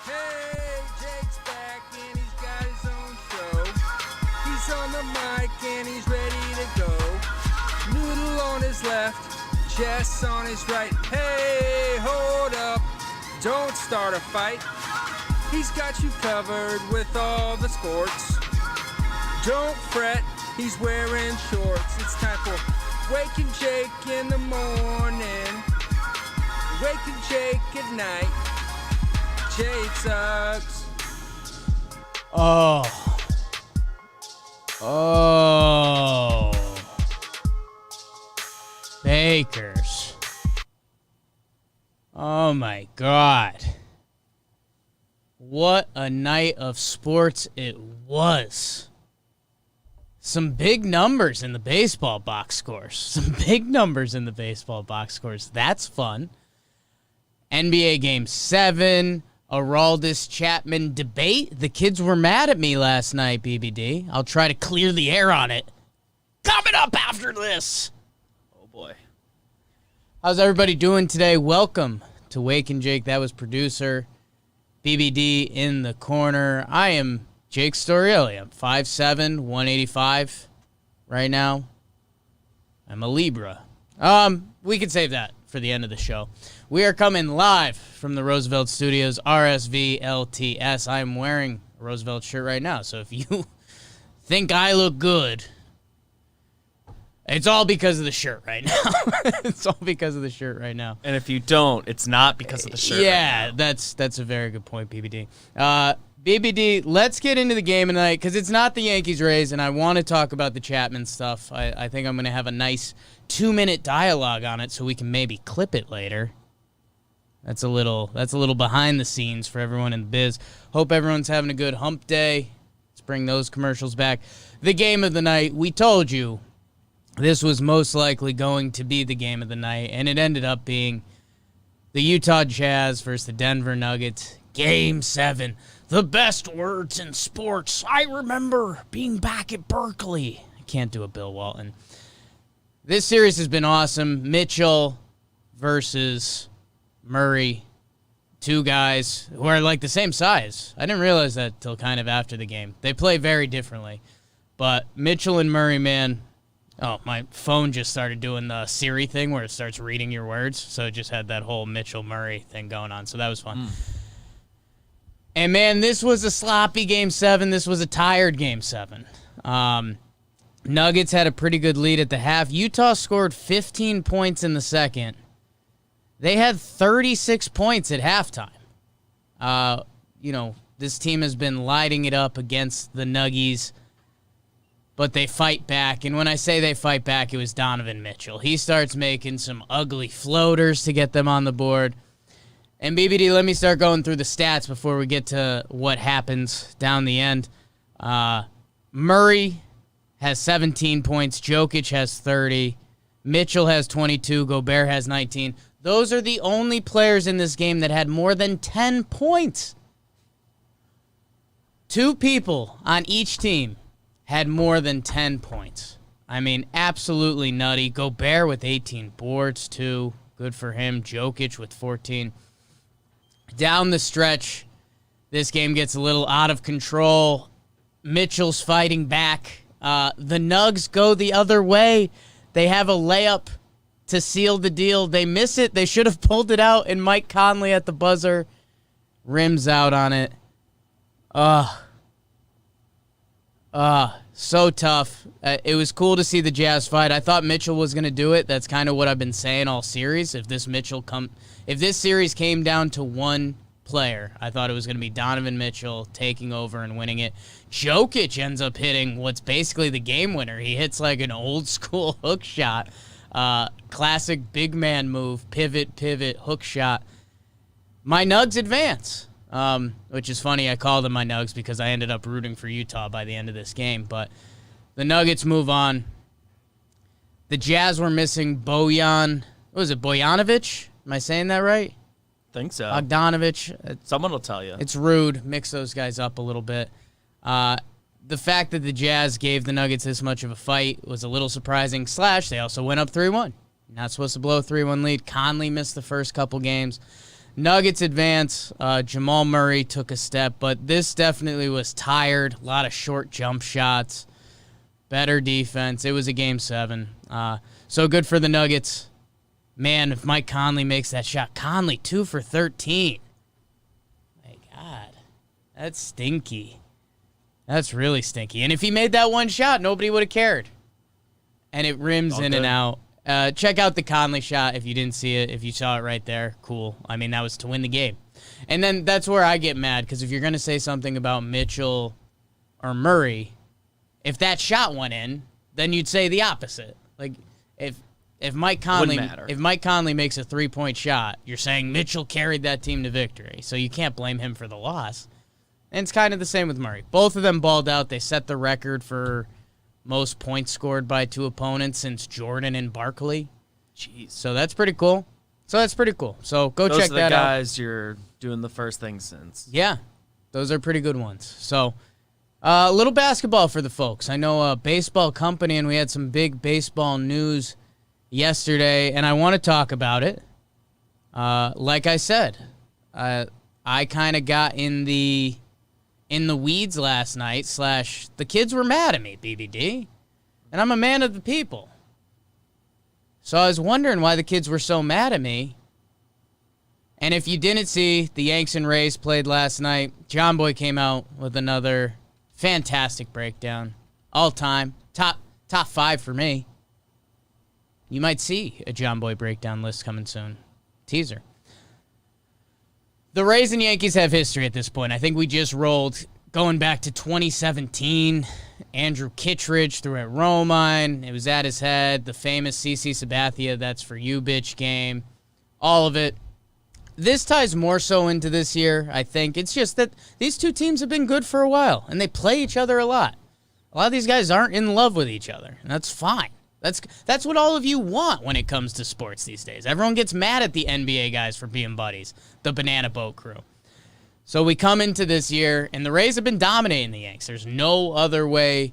Hey, Jake's back and he's got his own show. He's on the mic and he's ready to go. Noodle on his left, Jess on his right. Hey, hold up, don't start a fight. He's got you covered with all the sports. Don't fret, he's wearing shorts. It's time for Waking Jake in the morning, Waking Jake at night. Jake sucks. Oh. Bakers. Oh my God. What a night of sports it was. Some big numbers in the baseball box scores. That's fun. NBA Game 7. Aroldis Chapman debate. The kids were mad at me last night, BBD. I'll try to clear the air on it. Coming up after this. Oh, boy. How's everybody doing today? Welcome to Wake and Jake. That was producer BBD in the corner. I am Jake Storielli. I'm 5'7", 185 right now. I'm a Libra. We can save that for the end of the show. We are coming live from the Roosevelt Studios, RSV LTS. I'm wearing a Roosevelt shirt right now, so if you think I look good, it's all because of the shirt right now. It's all because of the shirt right now. And if you don't, it's not because of the shirt. Yeah, right now. that's a very good point, BBD. BBD, let's get into the game tonight because it's not the Yankees-Rays, and I want to talk about the Chapman stuff. I think I'm going to have a nice 2-minute dialogue on it so we can maybe clip it later. That's a little behind the scenes for everyone in the biz. Hope everyone's having a good hump day. Let's bring those commercials back. The game of the night, we told you this was most likely going to be the game of the night, and it ended up being the Utah Jazz versus the Denver Nuggets. Game 7. The best words in sports. I remember being back at Berkeley. I can't do a Bill Walton. This series has been awesome. Mitchell versus Murray. Two guys who are like the same size. I didn't realize that till kind of after the game. They play very differently. But Mitchell and Murray, man. Oh, my phone just started doing the Siri thing where it starts reading your words. So it just had that whole Mitchell-Murray thing going on. So that was fun. And, man, this was a sloppy Game 7. This was a tired Game 7. Nuggets had a pretty good lead at the half. Utah scored 15 points in the second. They had 36 points at halftime. This team has been lighting it up against the Nuggies, but they fight back. And when I say they fight back, it was Donovan Mitchell. He starts making some ugly floaters to get them on the board. And BBD, let me start going through the stats before we get to what happens down the end. Murray has 17 points. Jokic has 30. Mitchell has 22. Gobert has 19. Those are the only players in this game that had more than 10 points. Two people on each team had more than 10 points. I mean, absolutely nutty. Gobert with 18 boards, too. Good for him. Jokic with 14. Down the stretch, this game gets a little out of control. Mitchell's fighting back. The Nugs go the other way. They have a layup to seal the deal. They miss it. They should have pulled it out, and Mike Conley at the buzzer rims out on it. So tough. It was cool to see the Jazz fight. I thought Mitchell was going to do it. That's kind of what I've been saying all series. If this series came down to one player, I thought it was going to be Donovan Mitchell taking over and winning it. Jokic ends up hitting what's basically the game winner. He hits like an old school hook shot. Classic big man move, pivot, hook shot. My Nugs advance, which is funny. I called them my Nugs because I ended up rooting for Utah by the end of this game. But the Nuggets move on. The Jazz were missing Bojan. What was it, Bojanovic? Am I saying that right? Think so. Bogdanovich. Someone will tell you. It's rude. Mix those guys up a little bit. The fact that the Jazz gave the Nuggets this much of a fight was a little surprising. They also went up 3-1. Not supposed to blow a 3-1 lead. Conley missed the first couple games. Nuggets advance. Jamal Murray took a step, but this definitely was tired. A lot of short jump shots. Better defense. It was a Game 7. So good for the Nuggets. Man, if Mike Conley makes that shot. Conley, 2 for 13. My God. That's stinky. That's really stinky. And if he made that one shot, nobody would have cared. And it rims in and out. Check out the Conley shot if you didn't see it. If you saw it right there, cool. I mean, that was to win the game. And then that's where I get mad, because if you're going to say something about Mitchell or Murray, if that shot went in, then you'd say the opposite. Like, if Mike Conley makes a 3-point shot, you're saying Mitchell carried that team to victory. So you can't blame him for the loss. And it's kind of the same with Murray. Both of them balled out. They set the record for most points scored by 2 opponents since Jordan and Barkley. Jeez. So that's pretty cool. So go check that out. Those are the guys you're doing the first thing since. Yeah, those are pretty good ones. So a little basketball for the folks. I know a baseball company, and we had some big baseball news yesterday, and I want to talk about it. Like I said, I kind of got in the weeds last night, / the kids were mad at me, BBD, and I'm a man of the people. So I was wondering why the kids were so mad at me. And if you didn't see, the Yanks-Rays played last night. Jomboy came out with another fantastic breakdown. All time. Top 5 for me. You might see a Jomboy breakdown list coming soon. Teaser. The Rays and Yankees have history at this point. I think we just rolled going back to 2017. Andrew Kittredge threw at Romine. It was at his head. The famous CC Sabathia, that's for you, bitch game. All of it. This ties more so into this year, I think. It's just that these two teams have been good for a while, and they play each other a lot. A lot of these guys aren't in love with each other, and that's fine. That's what all of you want when it comes to sports these days. Everyone gets mad at the NBA guys for being buddies, the Banana Boat crew. So we come into this year, and the Rays have been dominating the Yanks. There's no other way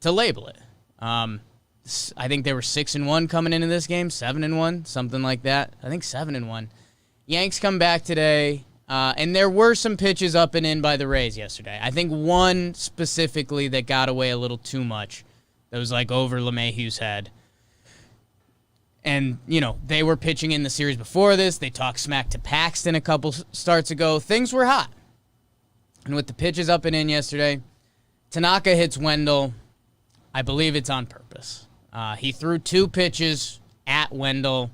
to label it. I think they were 6-1 coming into this game, 7-1, something like that. I think 7-1. Yanks come back today, and there were some pitches up and in by the Rays yesterday. I think one specifically that got away a little too much. That was like over LeMahieu's head. And, they were pitching in the series before this. They talked smack to Paxton a couple starts ago. Things were hot. And with the pitches up and in yesterday, Tanaka hits Wendell. I believe it's on purpose. He threw 2 pitches at Wendell.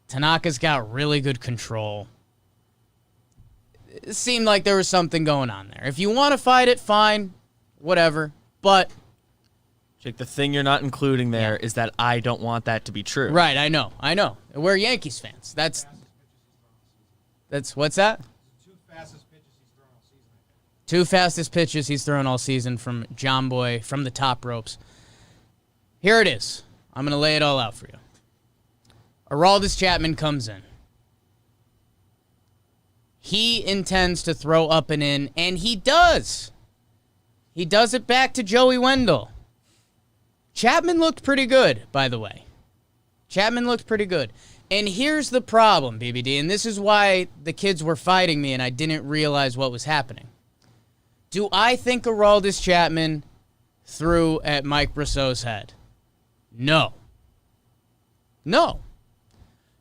Tanaka's got really good control. It seemed like there was something going on there. If you want to fight it, fine. Whatever. But Jake, the thing you're not including there is that I don't want that to be true. Right, I know. We're Yankees fans. That's what's that? 2 fastest pitches he's thrown all season from Jomboy from the top ropes. Here it is. I'm going to lay it all out for you. Aroldis Chapman comes in. He intends to throw up and in, and he does. He does it back to Joey Wendell. Chapman looked pretty good, by the way. Chapman looked pretty good. And here's the problem, BBD, and this is why the kids were fighting me and I didn't realize what was happening. Do I think Aroldis Chapman threw at Mike Brosseau's head? No.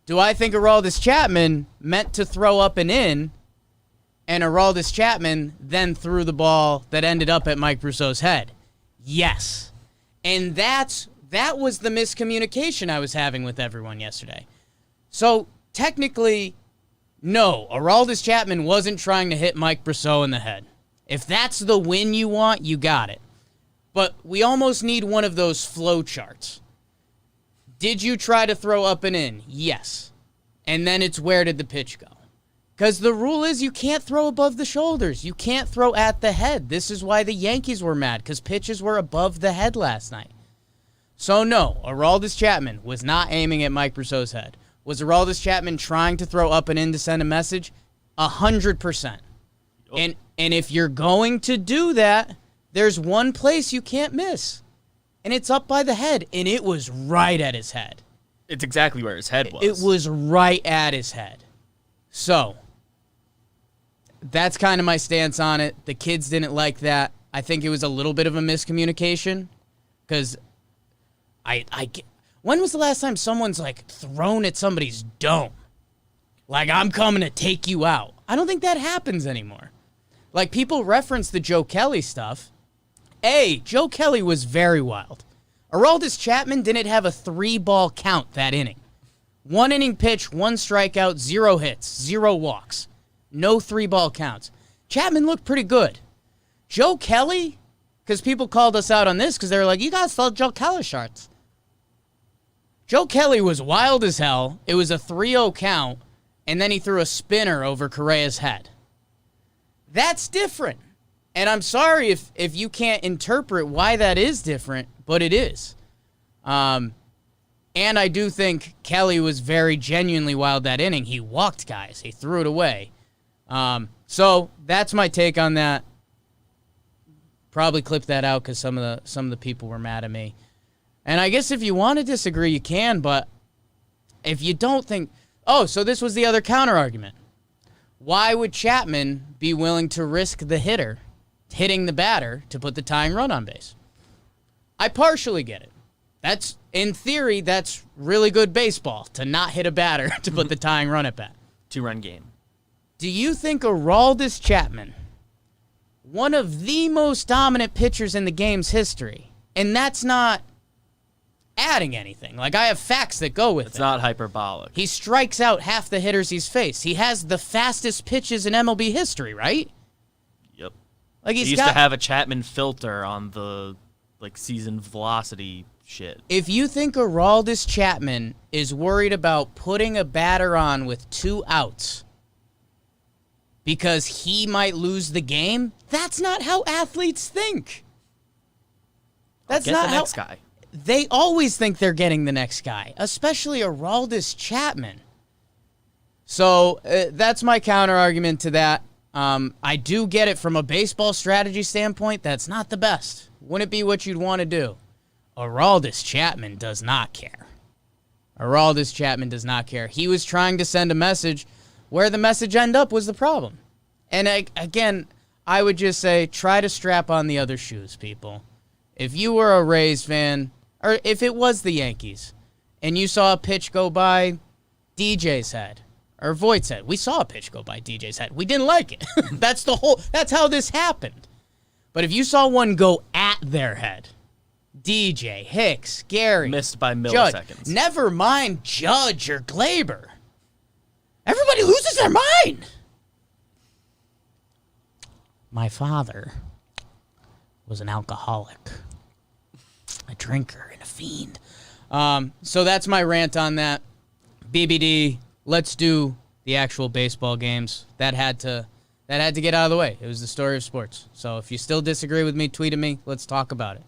Do I think Aroldis Chapman meant to throw up and in, and Aroldis Chapman then threw the ball that ended up at Mike Brosseau's head? Yes. And that was the miscommunication I was having with everyone yesterday. So, technically, no, Aroldis Chapman wasn't trying to hit Mike Brosseau in the head. If that's the win you want, you got it. But we almost need one of those flow charts. Did you try to throw up and in? Yes. And then it's where did the pitch go? Because the rule is you can't throw above the shoulders. You can't throw at the head. This is why the Yankees were mad, because pitches were above the head last night. So no, Aroldis Chapman was not aiming at Mike Brosseau's head. Was Aroldis Chapman trying to throw up and in to send a message? 100%. And if you're going to do that, there's one place you can't miss. And it's up by the head. And it was right at his head. It's exactly where his head was. It was right at his head. So, that's kind of my stance on it. The kids didn't like that. I think it was a little bit of a miscommunication because when was the last time someone's like thrown at somebody's dome? Like, I'm coming to take you out. I don't think that happens anymore. Like, people reference the Joe Kelly stuff. Joe Kelly was very wild. Aroldis Chapman didn't have a 3-ball count that inning. 1 inning pitch, 1 strikeout, 0 hits, 0 walks. No 3-ball counts. Chapman looked pretty good. Joe Kelly, because people called us out on this because they were like, you guys saw Joe Kelly shirts. Joe Kelly was wild as hell. It was a 3-0 count, and then he threw a spinner over Correa's head. That's different. And I'm sorry if you can't interpret why that is different, but it is. And I do think Kelly was very genuinely wild that inning. He walked guys. He threw it away. So that's my take on that. Probably clip that out because some of the people were mad at me. And I guess if you want to disagree, you can. But if you don't think, so this was the other counter argument. Why would Chapman be willing to risk the hitter hitting the batter to put the tying run on base? I partially get it. In theory, that's really good baseball to not hit a batter to put the tying run at bat. 2-run game. Do you think Aroldis Chapman, one of the most dominant pitchers in the game's history, and that's not adding anything. Like, I have facts that go with it. It's not hyperbolic. He strikes out half the hitters he's faced. He has the fastest pitches in MLB history, right? Yep. Like, he used to have a Chapman filter on the season velocity shit. If you think Aroldis Chapman is worried about putting a batter on with 2 outs because he might lose the game, that's not how athletes think. That's not the next guy. They always think they're getting the next guy, especially Aroldis Chapman. So that's my counter argument to that. I do get it from a baseball strategy standpoint. That's not the best. Wouldn't be what you'd want to do. Aroldis Chapman does not care. Aroldis Chapman does not care. He was trying to send a message. Where the message ended up was the problem. And again, I would just say try to strap on the other shoes, people. If you were a Rays fan, or if it was the Yankees, and you saw a pitch go by DJ's head, or Voigt's head. We saw a pitch go by DJ's head. We didn't like it. That's how this happened. But if you saw one go at their head, DJ, Hicks, Gary, missed by milliseconds. milliseconds. Never mind Judge or Glaber. Everybody loses their mind. My father was an alcoholic, a drinker, and a fiend. So that's my rant on that. BBD, let's do the actual baseball games. That had to get out of the way. It was the story of sports. So if you still disagree with me, tweet at me. Let's talk about it.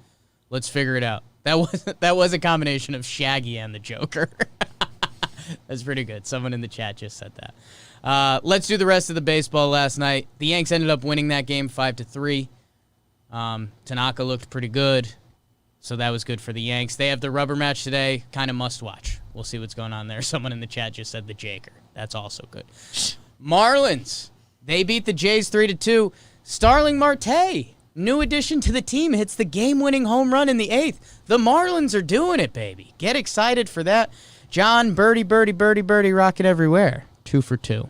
Let's figure it out. That was a combination of Shaggy and the Joker. That's pretty good. Someone in the chat just said that. Let's do the rest of the baseball last night. The Yanks ended up winning that game 5-3. Tanaka looked pretty good, so that was good for the Yanks. They have the rubber match today. Kind of must watch. We'll see what's going on there. Someone in the chat just said the Jaker. That's also good. Marlins, they beat the Jays 3-2. Starling Marte, new addition to the team, hits the game-winning home run in the 8th. The Marlins are doing it, baby. Get excited for that. John, birdie, rocket everywhere. 2 for 2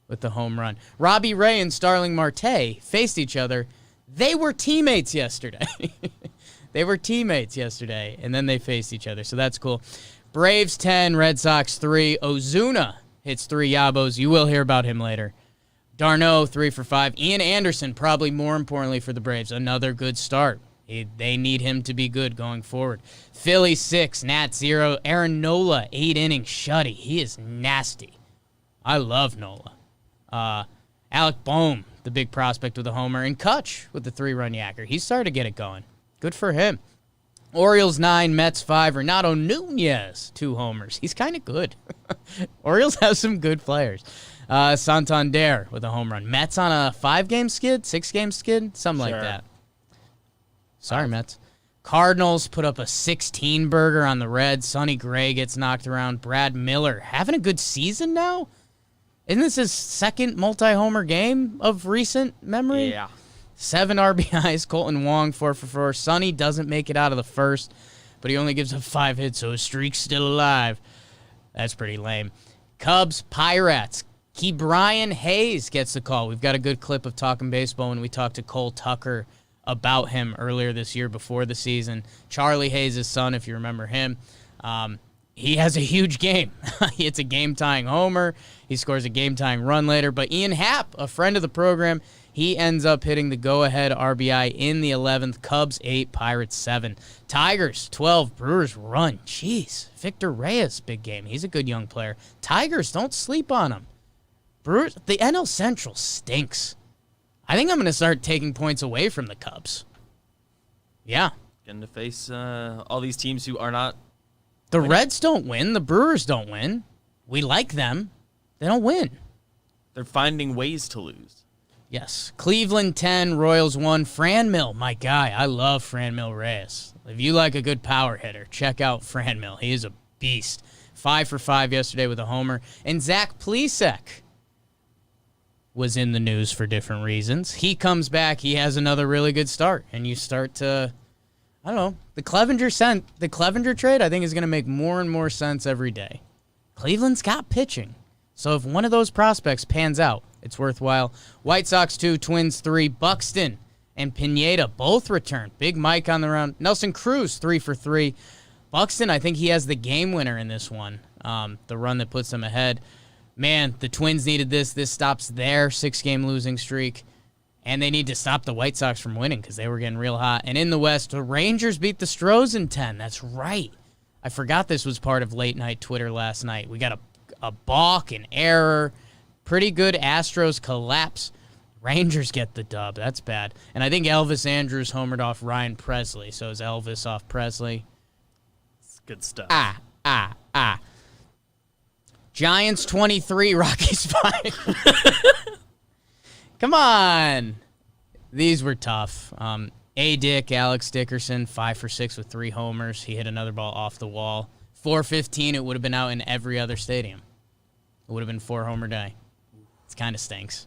with the home run. Robbie Ray and Starling Marte faced each other. They were teammates yesterday. And then they faced each other, so that's cool. Braves 10, Red Sox 3. Ozuna hits 3 yabos. You will hear about him later. Darno, 3 for 5. Ian Anderson, probably more importantly for the Braves, another good start. They need him to be good going forward. Philly 6, Nat 0. Aaron Nola, 8 innings, shutty. He is nasty. I love Nola. Alec Boehm, the big prospect with a homer. And Kutch with the 3-run yacker. He's starting to get it going. Good for him. Orioles 9, Mets 5. Renato Nunez, 2 homers. He's kind of good. Orioles have some good players. Santander with a home run. Mets on a 5-game skid, 6-game skid, something like that. Sorry, Mets. Cardinals put up a 16-burger on the Reds. Sonny Gray gets knocked around. Brad Miller having a good season now. Isn't this his second multi-homer game of recent memory? Yeah. 7 RBIs, Colton Wong 4 for 4. Sonny doesn't make it out of the first, but he only gives up 5 hits, so his streak's still alive. That's pretty lame. Cubs, Pirates. Brian Hayes gets the call. We've got a good clip of Talking Baseball when we talked to Cole Tucker about him earlier this year before the season. Charlie Hayes' son, if you remember him. He has a huge game. He hits a game-tying homer. He scores a game-tying run later. But Ian Happ, a friend of the program, he ends up hitting the go-ahead RBI in the 11th. Cubs 8, Pirates 7. Tigers 12, Brewers run. Jeez. Victor Reyes, big game. He's a good young player. Tigers, don't sleep on him. Brewers, the NL Central stinks. I think I'm going to start taking points away from the Cubs. Yeah. Getting to face all these teams who are not. The Reds don't win. The Brewers don't win. We like them. They don't win. They're finding ways to lose. Yes. Cleveland 10, Royals 1. Franmil, my guy. I love Franmil Reyes. If you like a good power hitter, check out Franmil. He is a beast. 5 for 5 yesterday with a homer. And Zach Plesac was in the news for different reasons. He comes back. He has another really good start. And you start to, I don't know, the Clevenger trade, I think, is going to make more and more sense every day. Cleveland's got pitching. So if one of those prospects pans out, it's worthwhile. White Sox 2, Twins 3, Buxton and Pineda both return. Big Mike on the round. Nelson Cruz 3 for 3. Buxton, I think he has the game winner in this one, the run that puts them ahead. Man, the Twins needed this. This stops their 6-game losing streak. And they need to stop the White Sox from winning because they were getting real hot. And in the West, the Rangers beat the Stros in 10. That's right. I forgot this was part of late night Twitter last night. We got a balk, an error. Pretty good Astros collapse. Rangers get the dub. That's bad. And I think Elvis Andrews homered off Ryan Presley. So is Elvis off Presley? It's good stuff. Giants 23, Rockies 5. Come on. These were tough. Dick, Alex Dickerson, 5 for 6 with 3 homers. He hit another ball off the wall. 415, it would have been out in every other stadium. It would have been 4-homer day. It kind of stinks.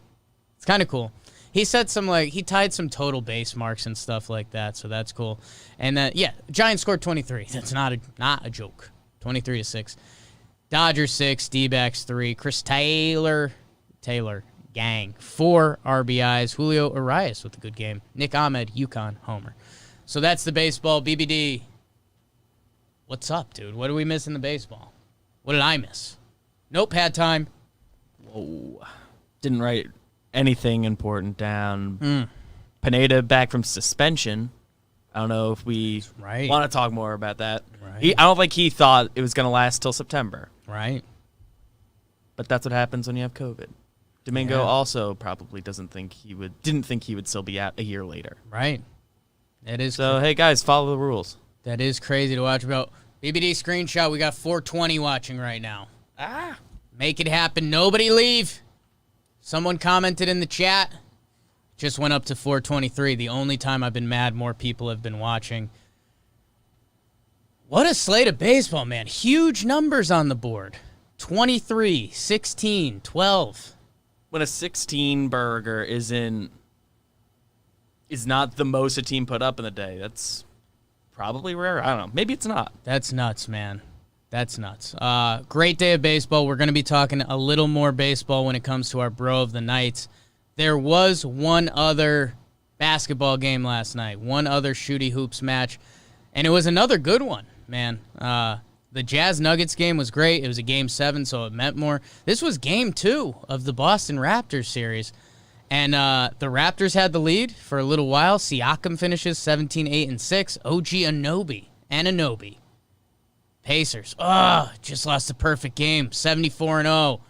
It's kind of cool. He said he tied some total base marks and stuff like that, so that's cool. And then, Giants scored 23. That's not a joke. 23-6. Dodgers 6, D-backs 3. Chris Taylor, gang, 4 RBIs. Julio Urias with a good game. Nick Ahmed, UConn, homer. So that's the baseball. BBD, what's up, dude? What did we miss in the baseball? What did I miss? Nope, had time. Whoa. Didn't write anything important down. Pineda back from suspension. I don't know if we want to talk more about that. Right. I don't think he thought it was going to last till September. Right. But that's what happens when you have COVID. Domingo also probably didn't think he would still be out a year later. Right. That is so. Hey guys, follow the rules. That is crazy to watch. About BBD screenshot. We got 420 watching right now. Make it happen. Nobody leave. Someone commented in the chat. Just went up to 423. The only time I've been mad more people have been watching. What a slate of baseball, man. Huge numbers on the board. 23, 16, 12. When a 16 burger is not the most a team put up in the day, that's probably rare. I don't know. Maybe it's not. That's nuts, man. That's nuts. Great day of baseball. We're going to be talking a little more baseball when it comes to our Bro of the Nights. There was one other basketball game last night, one other Shooty Hoops match, and it was another good one, man. The Jazz-Nuggets game was great. It was a Game 7, so it meant more. This was Game 2 of the Boston Raptors series, and the Raptors had the lead for a little while. Siakam finishes 17-8-6. OG Anunoby. Pacers. Just lost a perfect game. 74-0.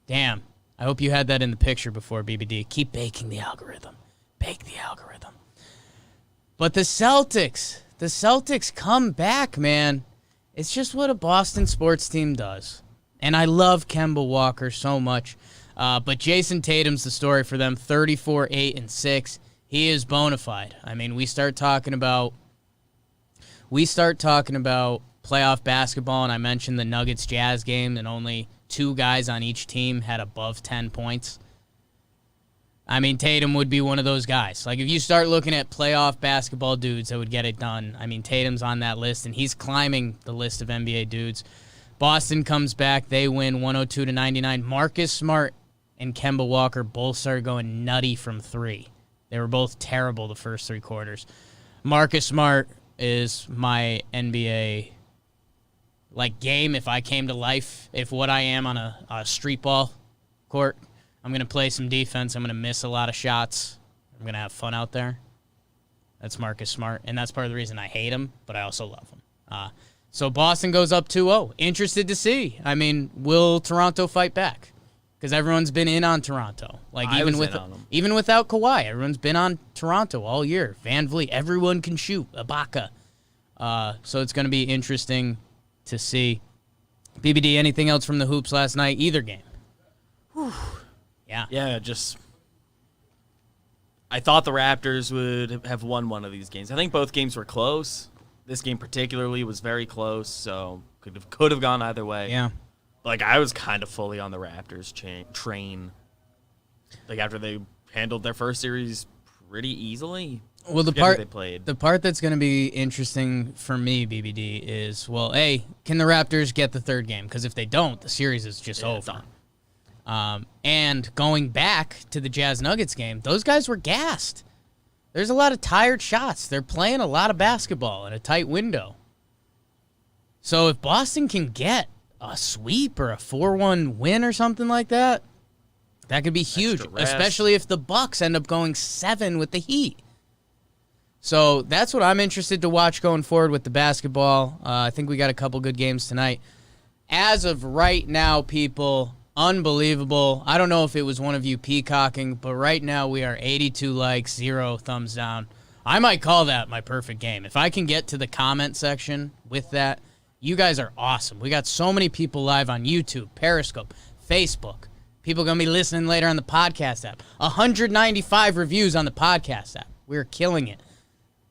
Damn. I hope you had that in the picture before, BBD. Keep baking the algorithm. Bake the algorithm. But the Celtics come back, man. It's just what a Boston sports team does. And I love Kemba Walker so much. But Jason Tatum's the story for them. 34-8-6. He is bona fide. I mean, we start talking about playoff basketball, and I mentioned the Nuggets-Jazz game, and only 2 guys on each team had above 10 points. I mean, Tatum would be one of those guys. Like, if you start looking at playoff basketball dudes that would get it done, I mean, Tatum's on that list, and he's climbing the list of NBA dudes. Boston comes back. They win 102-99. Marcus Smart and Kemba Walker both started going nutty from 3. They were both terrible the first 3 quarters. Marcus Smart is my NBA game if I came to life, if what I am on a street ball court. I'm going to play some defense. I'm going to miss a lot of shots. I'm going to have fun out there. That's Marcus Smart, and that's part of the reason I hate him, but I also love him. So Boston goes up 2-0. Interested to see. I mean, will Toronto fight back? Because everyone's been in on Toronto. Like, even without Kawhi, everyone's been on Toronto all year. Van Vliet, everyone can shoot. Ibaka. So it's going to be interesting to see. BBD, anything else from the hoops last night? Either game. Whew. Yeah. Yeah, I thought the Raptors would have won one of these games. I think both games were close. This game particularly was very close, so could have gone either way. Yeah. Like, I was kind of fully on the Raptors train. Like, after they handled their first series pretty easily. Well, they played. The part that's going to be interesting for me, BBD, is, well, A, can the Raptors get the third game? Because if they don't, the series is just over. And going back to the Jazz-Nuggets game, those guys were gassed. There's a lot of tired shots. They're playing a lot of basketball in a tight window. So if Boston can get a sweep or a 4-1 win or something like that, that could be huge, especially if the Bucks end up going 7 with the Heat. So that's what I'm interested to watch going forward with the basketball. I think we got a couple good games tonight. As of right now, people, unbelievable. I don't know if it was one of you peacocking, but right now we are 82 likes, 0 thumbs down. I might call that my perfect game. If I can get to the comment section with that, you guys are awesome. We got so many people live on YouTube, Periscope, Facebook. People going to be listening later on the podcast app. 195 reviews on the podcast app. We're killing it.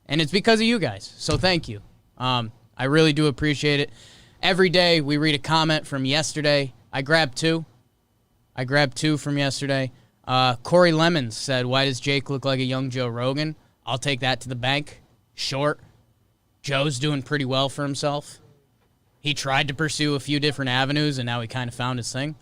And it's because of you guys. So thank you. I really do appreciate it. Every day we read a comment from yesterday. I grabbed 2 from yesterday. Corey Lemons said, "Why does Jake look like a young Joe Rogan?" I'll take that to the bank. Short. Joe's doing pretty well for himself. He tried to pursue a few different avenues, and now he kind of found his thing.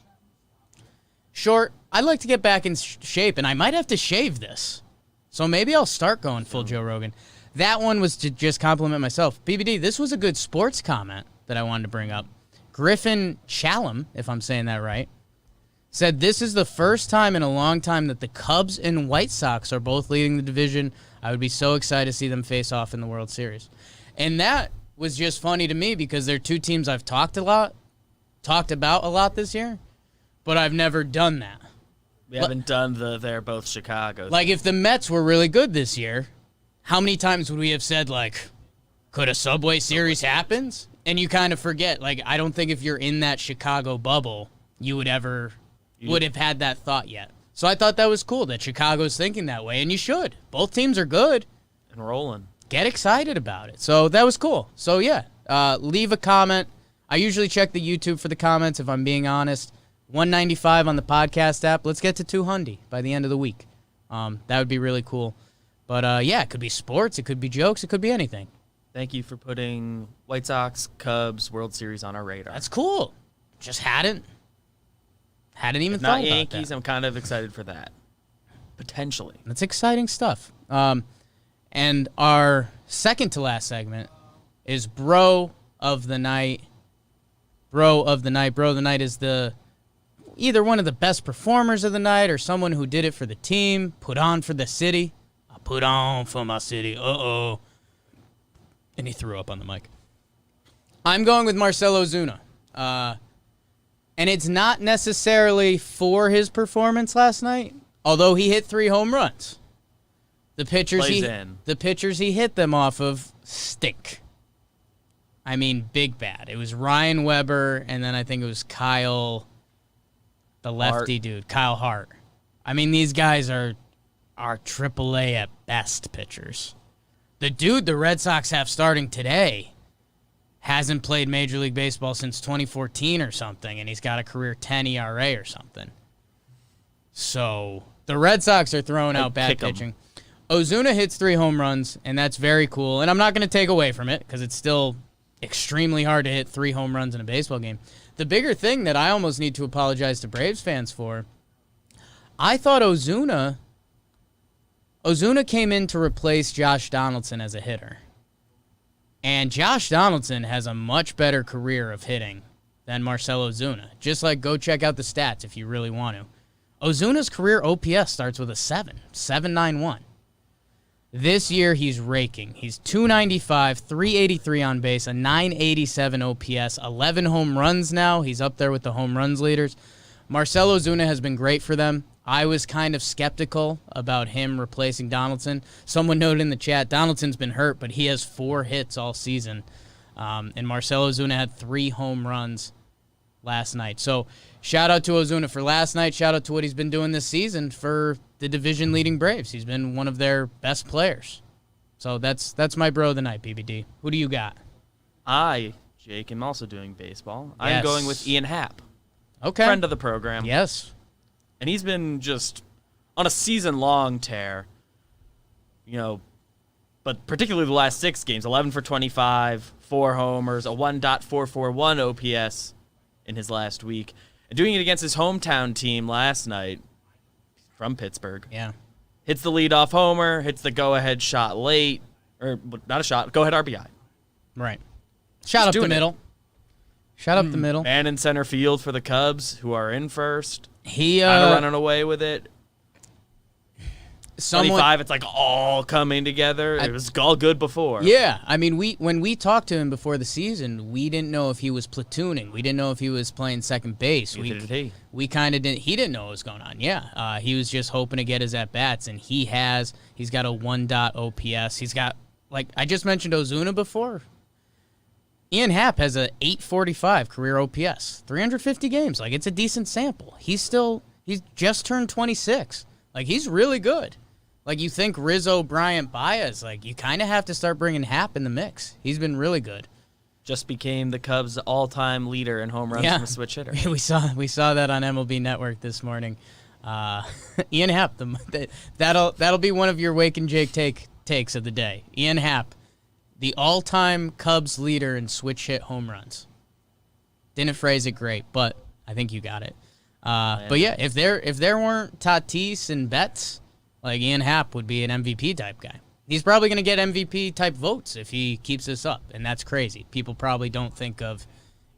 Short. I'd like to get back in shape, and I might have to shave this. So maybe I'll start going full Joe Rogan. That one was to just compliment myself. BBD, this was a good sports comment that I wanted to bring up. Griffin Challam, if I'm saying that right, said this is the first time in a long time that the Cubs and White Sox are both leading the division. I would be so excited to see them face off in the World Series. And that was just funny to me because they're 2 teams I've talked about a lot this year, but I've never done that. We haven't done they're both Chicago. Like, if the Mets were really good this year, how many times would we have said, like, could a Subway Series happen? And you kind of forget. Like, I don't think if you're in that Chicago bubble, you would have had that thought yet. So I thought that was cool that Chicago's thinking that way, and you should. Both teams are good. And rolling. Get excited about it. So that was cool. So, yeah, leave a comment. I usually check the YouTube for the comments, if I'm being honest. 195 on the podcast app. Let's get to 200 by the end of the week. That would be really cool. But, yeah, it could be sports. It could be jokes. It could be anything. Thank you for putting White Sox, Cubs, World Series on our radar. That's cool. Just hadn't even if thought not about Yankees, that. I'm kind of excited for that. Potentially. That's exciting stuff. And our second to last segment is Bro of the Night. Bro of the Night is either one of the best performers of the night or someone who did it for the team, put on for the city. I put on for my city. Uh-oh. And he threw up on the mic. I'm going with Marcell Ozuna. And it's not necessarily for his performance last night, although he hit 3 home runs. The pitchers he hit them off of stink. I mean, big bad. It was Ryan Weber, and then I think it was Kyle, the lefty dude, Kyle Hart. I mean, these guys are AAA at best pitchers. The dude the Red Sox have starting today hasn't played Major League Baseball since 2014 or something, and he's got a career 10 ERA or something. So the Red Sox are throwing out bad pitching. Ozuna hits 3 home runs, and that's very cool. And I'm not going to take away from it because it's still extremely hard to hit 3 home runs in a baseball game. The bigger thing that I almost need to apologize to Braves fans for, I thought Ozuna came in to replace Josh Donaldson as a hitter. And Josh Donaldson has a much better career of hitting than Marcell Ozuna. Just like go check out the stats if you really want to. Ozuna's career OPS starts with a 7.91. This year he's raking. He's 295, 383 on base, a 987 OPS, 11 home runs now. He's up there with the home runs leaders. Marcell Ozuna has been great for them. I was kind of skeptical about him replacing Donaldson. Someone noted in the chat, Donaldson's been hurt, but he has 4 hits all season. And Marcell Ozuna had 3 home runs last night. So shout out to Ozuna for last night. Shout out to what he's been doing this season for the division-leading Braves. He's been one of their best players. So that's my bro of the night, BBD. Who do you got? Jake, am also doing baseball. Yes. I'm going with Ian Happ. Okay. Friend of the program. Yes. And he's been just on a season-long tear, but particularly the last 6 games, 11 for 25, 4 homers, a 1.441 OPS in his last week. And doing it against his hometown team last night from Pittsburgh. Yeah. Hits the leadoff homer, hits the go-ahead shot late, or not a shot, go-ahead RBI. Right. Shout up the middle. Shout up the middle. Man in center field for the Cubs, who are in first. He kind of running away with it. 25, it's like all coming together. It was all good before. Yeah, I mean, when we talked to him before the season, we didn't know if he was platooning. We didn't know if he was playing second base. Neither did he. We kind of didn't. He didn't know what was going on. Yeah, he was just hoping to get his at bats, and he's got a 1. OPS. He's got, like I just mentioned Ozuna before. Ian Happ has a 845 career OPS, 350 games. Like, it's a decent sample. He's just turned 26. Like, he's really good. Like, you think Rizzo, Bryant, Baez, like, you kind of have to start bringing Happ in the mix. He's been really good. Just became the Cubs' all-time leader in home runs from a switch hitter. we saw that on MLB Network this morning. Ian Happ, that'll be one of your Wake and Jake takes of the day. Ian Happ, the all-time Cubs leader in switch hit home runs. Didn't phrase it great, but I think you got it. But yeah, if there weren't Tatis and Betts, like, Ian Happ would be an MVP type guy. He's probably going to get MVP type votes if he keeps this up, and that's crazy. People probably don't think of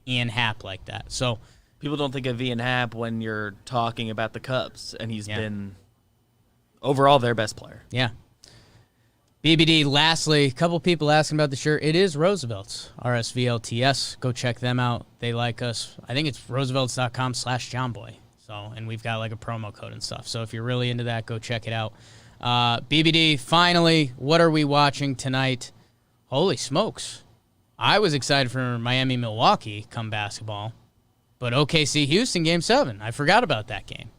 Ian Happ like that. So people don't think of Ian Happ when you're talking about the Cubs, and he's been overall their best player. Yeah. BBD, lastly, a couple people asking about the shirt. It is Roosevelt's, RSVLTS. Go check them out. They like us. I think it's roosevelts.com/Jomboy. So, and we've got like a promo code and stuff. So if you're really into that, go check it out. BBD, finally, what are we watching tonight? Holy smokes. I was excited for Miami-Milwaukee come basketball. But OKC Houston Game 7. I forgot about that game.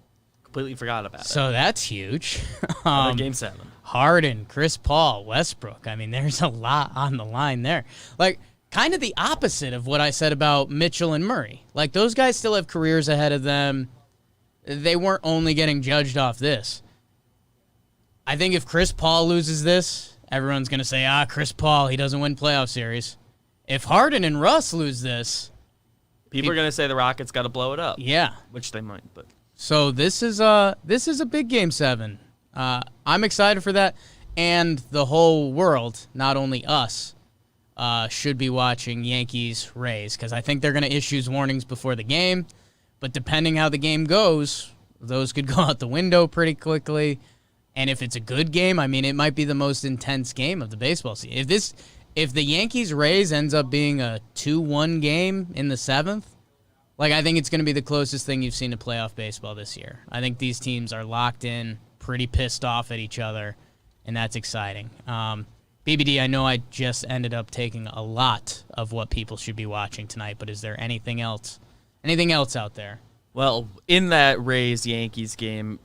Completely forgot about it. So that's huge. Game 7. Harden, Chris Paul, Westbrook. I mean, there's a lot on the line there. Like, kind of the opposite of what I said about Mitchell and Murray. Like, those guys still have careers ahead of them. They weren't only getting judged off this. I think if Chris Paul loses this, everyone's going to say, Chris Paul, he doesn't win playoff series. If Harden and Russ lose this, people are going to say the Rockets got to blow it up. Yeah. Which they might, but. So this is a big Game 7. I'm excited for that. And the whole world, not only us, should be watching Yankees-Rays because I think they're going to issue warnings before the game. But depending how the game goes, those could go out the window pretty quickly. And if it's a good game, I mean, it might be the most intense game of the baseball season. If the Yankees-Rays ends up being a 2-1 game in the 7th, like, I think it's going to be the closest thing you've seen to playoff baseball this year. I think these teams are locked in, pretty pissed off at each other, and that's exciting. BBD, I know I just ended up taking a lot of what people should be watching tonight, but is there anything else? Anything else out there? Well, in that Rays-Yankees game,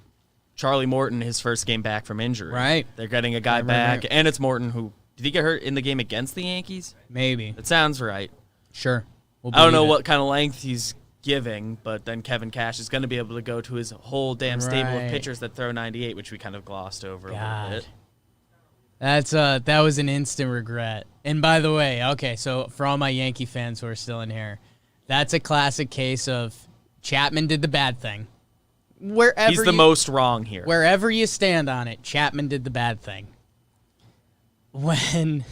Charlie Morton, his first game back from injury. Right. They're getting a guy back, and it's Morton who, did he get hurt in the game against the Yankees? Maybe. That sounds right. Sure. We'll I don't know believe it. what kind of length he's giving, but then Kevin Cash is going to be able to go to his whole damn stable Right. of pitchers that throw 98, which we kind of glossed over a God. little bit. That was an instant regret. And by the way, okay, so for all my Yankee fans who are still in here, that's a classic case of Chapman did the bad thing. He's the most wrong here. Wherever you stand on it, Chapman did the bad thing. When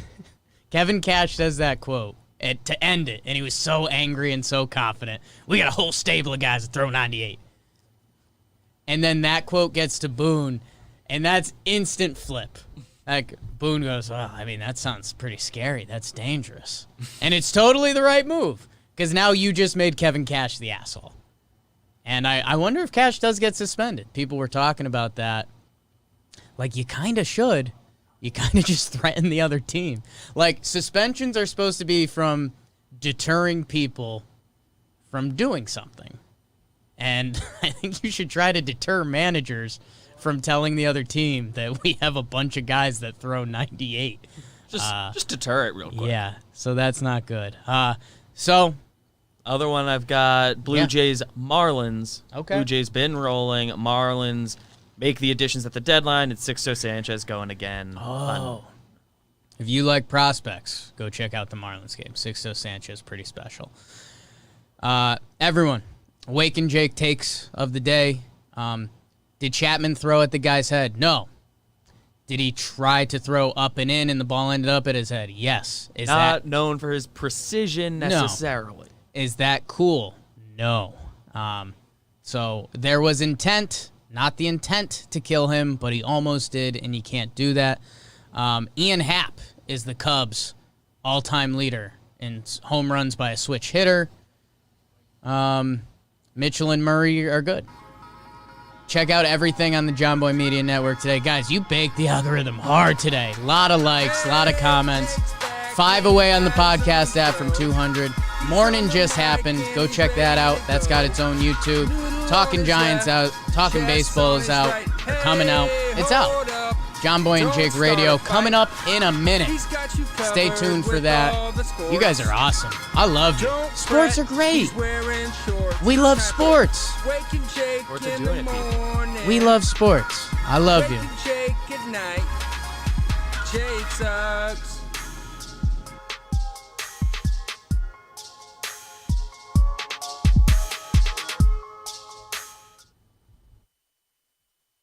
Kevin Cash says that quote to end it, and he was so angry and so confident, we got a whole stable of guys that throw 98. And then that quote gets to Boone, and that's instant flip. Like, Boone goes, well, I mean, that sounds pretty scary. That's dangerous. And it's totally the right move, because now you just made Kevin Cash the asshole. And I wonder if Cash does get suspended. People were talking about that. Like, you kind of should. You kind of just threaten the other team. Like, suspensions are supposed to be from deterring people from doing something. And I think you should try to deter managers from telling the other team that we have a bunch of guys that throw 98. Just deter it real quick. Yeah, so that's not good. Other one I've got Blue Jays Marlins. Okay. Blue Jays been rolling. Marlins make the additions at the deadline. It's Sixto Sanchez going again. Fun. If you like prospects, go check out the Marlins game. Sixto Sanchez, pretty special. Everyone, Wake and Jake takes of the day. Did Chapman throw at the guy's head? No. Did he try to throw up and in and the ball ended up at his head? Yes. Not known for his precision necessarily. Is that cool? No. So there was intent, not the intent to kill him, but he almost did, and you can't do that. Ian Happ is the Cubs' all-time leader in home runs by a switch hitter. Mitchell and Murray are good. Check out everything on the Jomboy Media Network today. Guys, you baked the algorithm hard today. A lot of likes, a lot of comments. 5 away on the podcast app from 200. Morning just happened. Go check that out. That's got its own YouTube. Talking Giants out. Talking Baseball is out. Or coming out. It's out. Jomboy and Jake Radio coming up in a minute. Stay tuned for that. You guys are awesome. I love you. Sports are great. We love sports. Sports are doing it, people. We love sports. I love you. Jake sucks.